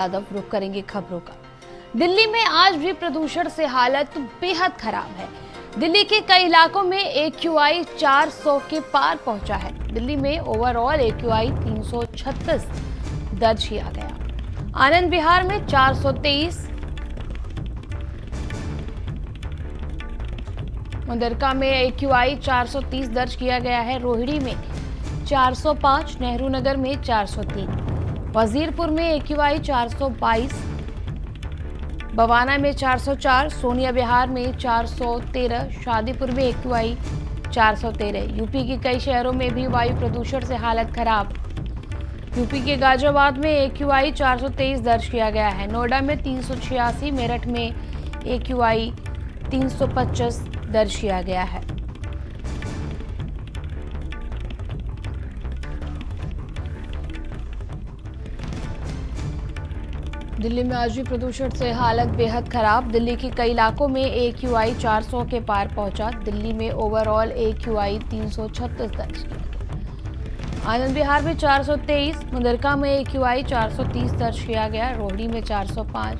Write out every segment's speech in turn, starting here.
यादव रुक करेंगे खबरों का। दिल्ली में आज भी प्रदूषण से हालत बेहद खराब है। दिल्ली के कई इलाकों में AQI 400 के पार पहुंचा है। दिल्ली में ओवरऑल AQI 336 दर्ज किया गया। आनंद विहार में 423, मुंदरका में AQI 430 दर्ज किया गया है। रोहिणी में 405, नेहरू नगर में 403, वजीरपुर में AQI 422, बवाना में 404, सोनिया विहार में 413, शादीपुर में AQI 413। यूपी के कई शहरों में भी वायु प्रदूषण से हालत खराब। यूपी के गाजियाबाद में AQI 423 दर्ज किया गया है। नोएडा में 386, मेरठ में AQI 325 दर्ज किया गया है। दिल्ली में आज भी प्रदूषण से हालत बेहद खराब। दिल्ली के कई इलाकों में AQI 400 के पार पहुंचा। दिल्ली में ओवरऑल AQI 336 दर्ज किया गया। आनंद विहार में 423, मुंदरका में AQI 430 दर्ज किया गया। रोहिणी में 405,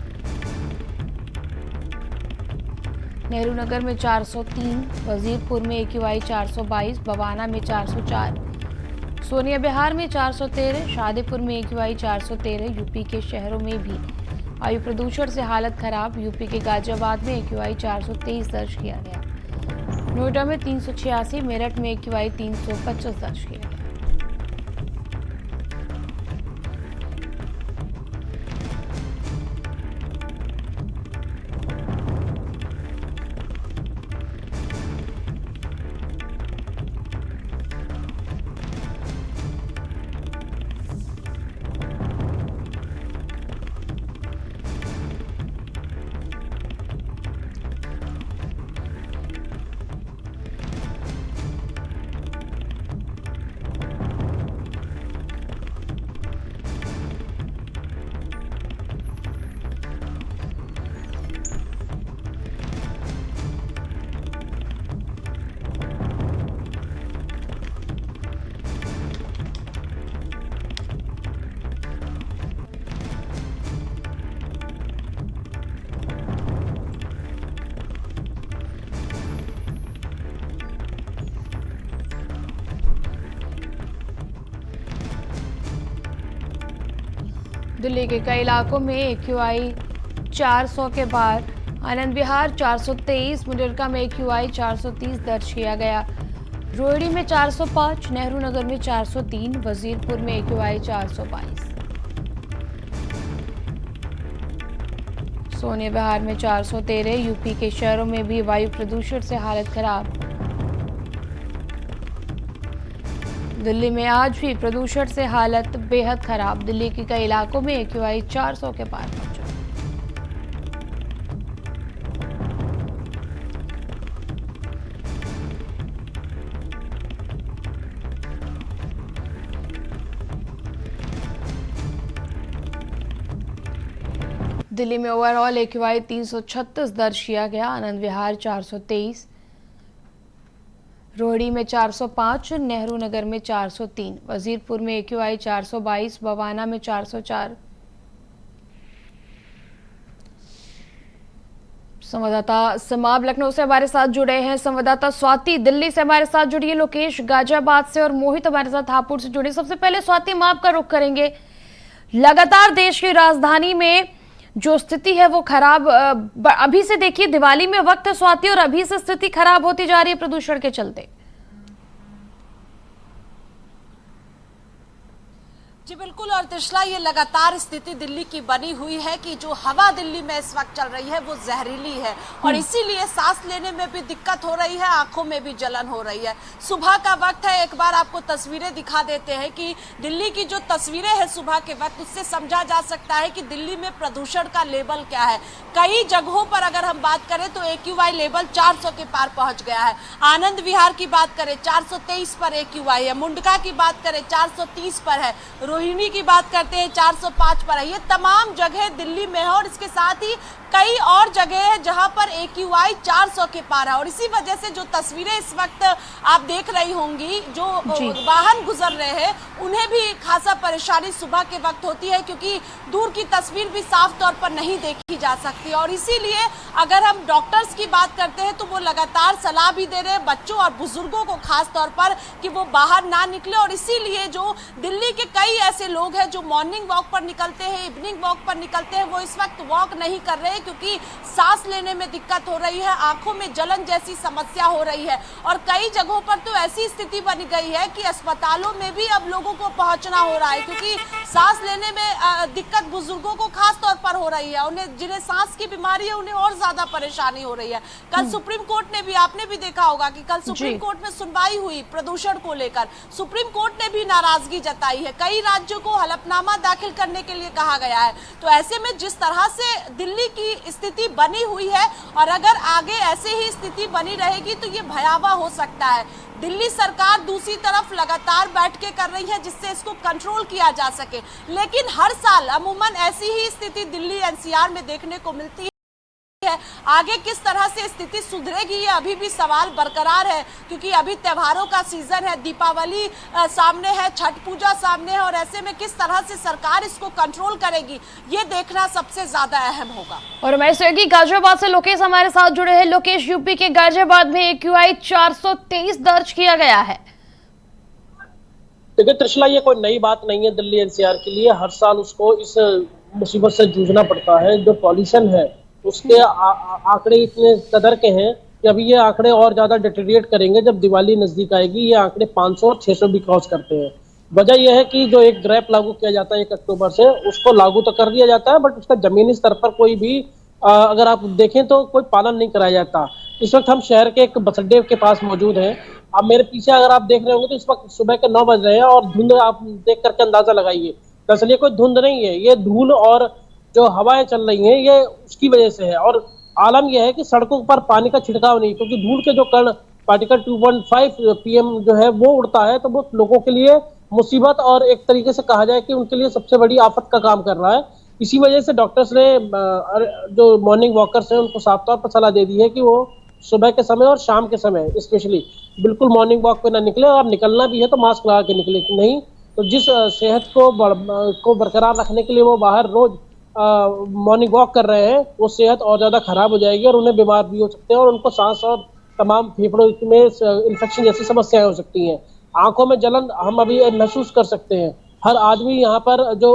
नेहरू नगर में 403, वजीरपुर में AQI 422, बवाना में 404, सोनिया विहार में 413, शादीपुर में AQI 413। यूपी के शहरों में भी वायु प्रदूषण से हालत खराब। यूपी के गाजियाबाद में AQI 423 दर्ज किया गया। नोएडा में 386, मेरठ में AQI 325 दर्ज किया गया। दिल्ली के कई इलाकों में AQI 400 के पार। आनंद विहार 423, मुंदरका में AQI 430 दर्ज किया गया। रोहिणी में 405, नेहरू नगर में 403, वजीरपुर में AQI 422, सोनिया विहार में 413। यूपी के शहरों में भी वायु प्रदूषण से हालत खराब। दिल्ली में आज भी प्रदूषण से हालत बेहद खराब। दिल्ली के कई इलाकों में AQI 400 के पार पहुंचा। दिल्ली में ओवरऑल AQI 336 दर्ज किया गया। आनंद विहार 423, रोहिणी में 405, नेहरू नगर में 403, वजीरपुर में AQI 422, बवाना में 404। संवाददाता समाब लखनऊ से हमारे साथ जुड़े हैं। संवाददाता स्वाति दिल्ली से हमारे साथ जुड़ी है, लोकेश गाजियाबाद से और मोहित हमारे साथ हापुड़ से जुड़े। सबसे पहले स्वाति, हम आपका रुख करेंगे। लगातार देश की राजधानी में जो स्थिति है वो खराब अभी से देखिए, दिवाली में वक्त है स्वाति, और अभी से स्थिति खराब होती जा रही है प्रदूषण के चलते। जी बिल्कुल, और तिशला ये लगातार स्थिति दिल्ली की बनी हुई है कि जो हवा दिल्ली में इस वक्त चल रही है वो जहरीली है और इसीलिए सांस लेने में भी दिक्कत हो रही है, आंखों में भी जलन हो रही है। सुबह का वक्त है, एक बार आपको तस्वीरें दिखा देते हैं कि दिल्ली की जो तस्वीरें हैं सुबह के वक्त, उससे समझा जा सकता है कि दिल्ली में प्रदूषण का लेवल क्या है। कई जगहों पर अगर हम बात करें तो AQI लेवल 400 के पार पहुंच गया है। आनंद विहार की बात करें 423 पर AQI है, मुंडका की बात करें 430 पर है, रोहिणी की बात करते हैं 405 पर है। ये तमाम जगह दिल्ली में है और इसके साथ ही कई और जगह है जहां पर AQI 400 के पार है। और इसी वजह से जो तस्वीरें इस वक्त आप देख रही होंगी, जो वाहन गुजर रहे हैं उन्हें भी खासा परेशानी सुबह के वक्त होती है, क्योंकि दूर की तस्वीर भी साफ तौर पर नहीं देखी जा सकती। और इसीलिए अगर हम डॉक्टर्स की बात करते हैं तो वो लगातार सलाह भी दे रहे हैं बच्चों और बुजुर्गों को खास तौर पर कि वो बाहर ना निकले। और इसीलिए जो दिल्ली के कई ऐसे लोग हैं जो मॉर्निंग वॉक पर निकलते हैं, इवनिंग वॉक पर निकलते हैं, वो इस वक्त वॉक नहीं कर रहे हैं, क्योंकि सांस लेने में दिक्कत हो रही है, आंखों में जलन जैसी समस्या हो रही है। और कई जगहों पर तो ऐसी स्थिति बन गई है कि अस्पतालों में भी अब लोगों को पहुंचना हो रहा है, क्योंकि सांस लेने में दिक्कत बुजुर्गों को खास तौर पर हो रही है। उन्हें जिन्हें सांस की बीमारी है उन्हें और ज्यादा परेशानी हो रही है। कल सुप्रीम कोर्ट ने भी, आपने भी देखा होगा कि कल सुप्रीम कोर्ट में सुनवाई हुई प्रदूषण को लेकर। सुप्रीम कोर्ट ने भी नाराजगी जताई है, कई राज्यों को हलफनामा दाखिल करने के लिए कहा गया है। तो ऐसे में जिस तरह से दिल्ली की स्थिति बनी हुई है और अगर आगे ऐसे ही स्थिति बनी रहेगी तो ये भयावह हो सकता है। दिल्ली सरकार दूसरी तरफ लगातार बैठकें कर रही है जिससे इसको कंट्रोल किया जा सके, लेकिन हर साल अमूमन ऐसी ही स्थिति दिल्ली NCR में देखने को मिलती है। आगे किस तरह से स्थिति सुधरेगी ये अभी भी सवाल बरकरार है, क्योंकि अभी त्योहारों का सीजन है, दीपावली सामने है, छठ पूजा सामने है, और ऐसे में किस तरह से सरकार इसको कंट्रोल करेगी ये देखना सबसे ज्यादा अहम होगा। और मैं सहयोगी गाजियाबाद से लोकेश हमारे साथ जुड़े हैं। लोकेश, यूपी के गाजियाबाद में AQI 423 दर्ज किया गया है। देखिए त्रिशला, ये कोई नई बात नहीं है दिल्ली NCR के लिए। हर साल उसको इस मुसीबत से जूझना पड़ता है। जो पॉल्यूशन है उसके आंकड़े इतने कदर के हैं कि अभी ये आंकड़े और ज्यादा डिटेरिएट करेंगे जब दिवाली नजदीक आएगी। ये आंकड़े 500 और 600 भी क्रॉस करते हैं। वजह यह है कि जो एक ड्रैप लागू किया जाता है 1 अक्टूबर से, उसको लागू तो कर दिया जाता है, बट उसका जमीनी स्तर पर कोई भी अगर आप देखें तो कोई पालन नहीं कराया जाता। इस वक्त हम शहर के एक बस अड्डे के पास मौजूद हैं। अब मेरे पीछे अगर आप देख रहे होंगे तो इस वक्त सुबह के 9 बज रहे हैं और धुंध आप देख करके अंदाजा लगाइए। दरअसल ये कोई धुंध नहीं है, ये धूल और जो हवाएं चल रही हैं ये उसकी वजह से है। और आलम यह है कि सड़कों पर पानी का छिड़काव नहीं, क्योंकि धूल के जो कण पार्टिकल 2.5 PM जो है वो उड़ता है, तो वो लोगों के लिए मुसीबत और एक तरीके से कहा जाए कि उनके लिए सबसे बड़ी आफत का काम कर रहा है। इसी वजह से डॉक्टर्स ने जो मॉर्निंग वॉकर्स हैं उनको साफ तौर पर सलाह दे दी है कि वो सुबह के समय और शाम के समय स्पेशली बिल्कुल मॉर्निंग वॉक पे ना निकले, और निकलना भी है तो मास्क लगा के निकले। नहीं तो जिस सेहत को बरकरार रखने के लिए वो बाहर रोज मॉर्निंग वॉक कर रहे हैं, वो सेहत और ज्यादा खराब हो जाएगी और उन्हें बीमार भी हो सकते हैं और उनको सांस और तमाम फेफड़ों में इन्फेक्शन जैसी समस्याएं हो सकती हैं। आंखों में जलन हम अभी महसूस कर सकते हैं। हर आदमी यहाँ पर जो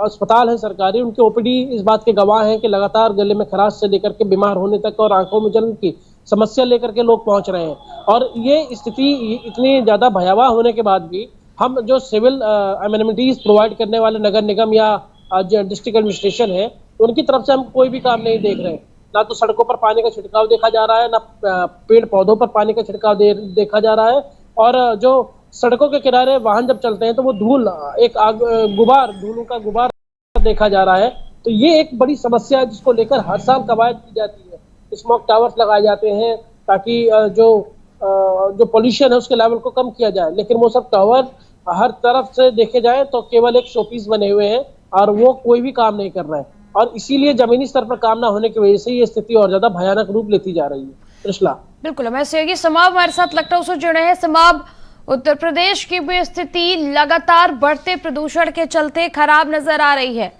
अस्पताल है सरकारी, उनके OPD इस बात के गवाह हैं कि लगातार गले में खराश से लेकर के बीमार होने तक और आंखों में जलन की समस्या लेकर के लोग पहुंच रहे हैं। और ये स्थिति इतनी ज्यादा भयावह होने के बाद भी हम जो सिविल एमेनिटीज प्रोवाइड करने वाले नगर निगम या जो डिस्ट्रिक्ट एडमिनिस्ट्रेशन है उनकी तरफ से हम कोई भी काम नहीं देख रहे। ना तो सड़कों पर पानी का छिड़काव देखा जा रहा है, ना पेड़ पौधों पर पानी का छिड़काव देखा जा रहा है। और जो सड़कों के किनारे वाहन जब चलते हैं तो वो धूल एक धूलों का गुबार देखा जा रहा है। तो ये एक बड़ी समस्या है जिसको लेकर हर साल कवायद की जाती है। स्मोक टावर्स लगाए जाते हैं ताकि जो पोल्यूशन है उसके लेवल को कम किया जाए, लेकिन वो सब टावर हर तरफ से देखे जाए तो केवल एक शोपीस बने हुए हैं और वो कोई भी काम नहीं कर रहा है। और इसीलिए जमीनी स्तर पर काम ना होने की वजह से ये स्थिति और ज्यादा भयानक रूप लेती जा रही है। त्रिशला, बिल्कुल, मैं सहयोगी समाब हमारे साथ लखनऊ से जुड़े हैं। समाब, उत्तर प्रदेश की भी स्थिति लगातार बढ़ते प्रदूषण के चलते खराब नजर आ रही है।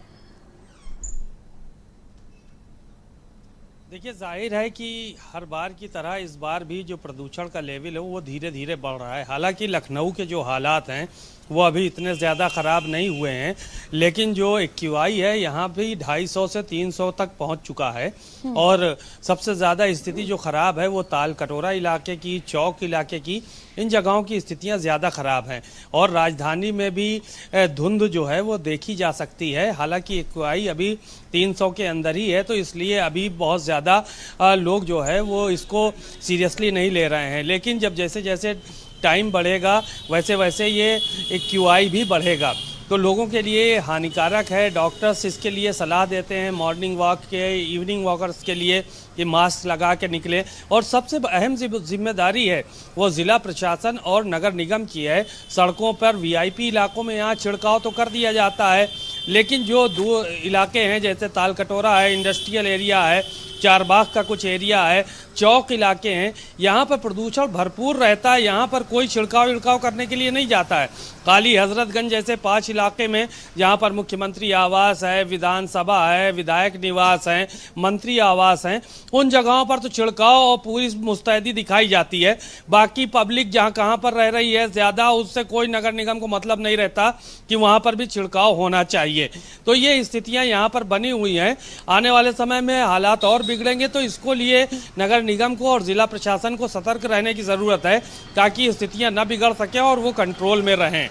देखिए, जाहिर है कि हर बार की तरह इस बार भी जो प्रदूषण का लेवल है वो धीरे धीरे बढ़ रहा है। हालांकि लखनऊ के जो हालात हैं वो अभी इतने ज़्यादा ख़राब नहीं हुए हैं, लेकिन जो AQI है यहाँ भी 250 से 300 तक पहुँच चुका है। और सबसे ज़्यादा स्थिति जो ख़राब है वो ताल कटोरा इलाके की, चौक इलाके की, इन जगहों की स्थितियाँ ज़्यादा ख़राब हैं। और राजधानी में भी धुंध जो है वो देखी जा सकती है। हालांकि AQI अभी 300 के अंदर ही है, तो इसलिए अभी बहुत ज़्यादा लोग जो है वो इसको सीरियसली नहीं ले रहे हैं। लेकिन जब जैसे जैसे टाइम बढ़ेगा वैसे वैसे ये AQI भी बढ़ेगा, तो लोगों के लिए हानिकारक है। डॉक्टर्स इसके लिए सलाह देते हैं मॉर्निंग वॉक के, इवनिंग वॉकर्स के लिए कि मास्क लगा के निकले। और सबसे अहम जिम्मेदारी है वो ज़िला प्रशासन और नगर निगम की है। सड़कों पर VIP इलाकों में यहाँ छिड़काव तो कर दिया जाता है, लेकिन जो दो इलाके हैं जैसे तालकटोरा है, इंडस्ट्रियल एरिया है, चारबाग का कुछ एरिया है, चौक इलाके हैं, यहाँ पर प्रदूषण भरपूर रहता है। यहाँ पर कोई छिड़काव विड़काव करने के लिए नहीं जाता है। काली हजरतगंज जैसे 5 इलाके में जहाँ पर मुख्यमंत्री आवास है, विधानसभा है, विधायक निवास है, मंत्री आवास हैं, उन जगहों पर तो छिड़काव और पूरी मुस्तैदी दिखाई जाती है। बाकी पब्लिक जहाँ कहाँ पर रह रही है ज़्यादा, उससे कोई नगर निगम को मतलब नहीं रहता कि वहाँ पर भी छिड़काव होना चाहिए। तो ये स्थितियाँ यहाँ पर बनी हुई हैं। आने वाले समय में हालात और बिगड़ेंगे, तो इसको लिए नगर निगम को और जिला प्रशासन को सतर्क रहने की ज़रूरत है ताकि स्थितियाँ न बिगड़ सकें और वो कंट्रोल में रहें।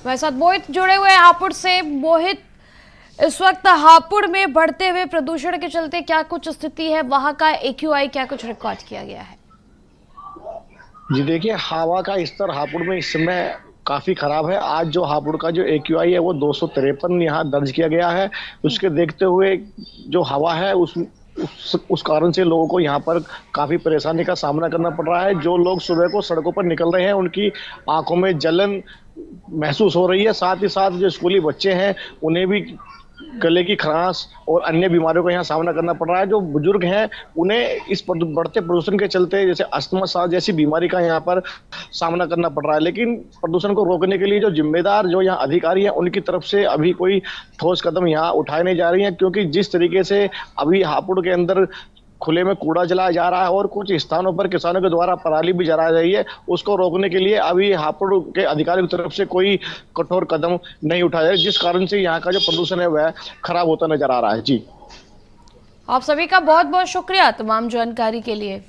मेरे साथ मोहित जुड़े हुए हापुड़ से। मोहित, इस वक्त हापुड़ में बढ़ते हुए प्रदूषण के चलते क्या कुछ स्थिति है, वहां का AQI क्या कुछ रिकॉर्ड किया गया है? जी देखिए, हवा का स्तर हापुड़ में इस समय काफी खराब है। आज जो हापुड़ का जो AQI है वो 253 यहाँ दर्ज किया गया है। उसके देखते हुए जो हवा है उस कारण से लोगों को यहाँ पर काफी परेशानी का सामना करना पड़ रहा है। जो लोग सुबह को सड़कों पर निकल रहे हैं उनकी आंखों में जलन महसूस हो रही है। साथ ही साथ जो स्कूली बच्चे हैं उन्हें भी गले की खराश और अन्य बीमारियों का यहाँ सामना करना पड़ रहा है। जो बुजुर्ग हैं उन्हें इस बढ़ते प्रदूषण के चलते जैसे अस्थमा सांस जैसी बीमारी का यहाँ पर सामना करना पड़ रहा है। लेकिन प्रदूषण को रोकने के लिए जो जिम्मेदार जो यहाँ अधिकारी हैं उनकी तरफ से अभी कोई ठोस कदम यहाँ उठाए नहीं जा रही हैं, क्योंकि जिस तरीके से अभी हापुड़ के अंदर खुले में कूड़ा जलाया जा रहा है और कुछ स्थानों पर किसानों के द्वारा पराली भी जलाई रही है, उसको रोकने के लिए अभी हापुड़ के अधिकारियों की तरफ से कोई कठोर कदम नहीं उठाया है, जिस कारण से यहाँ का जो प्रदूषण है वह खराब होता नजर आ रहा है। जी, आप सभी का बहुत बहुत शुक्रिया तमाम जानकारी के लिए।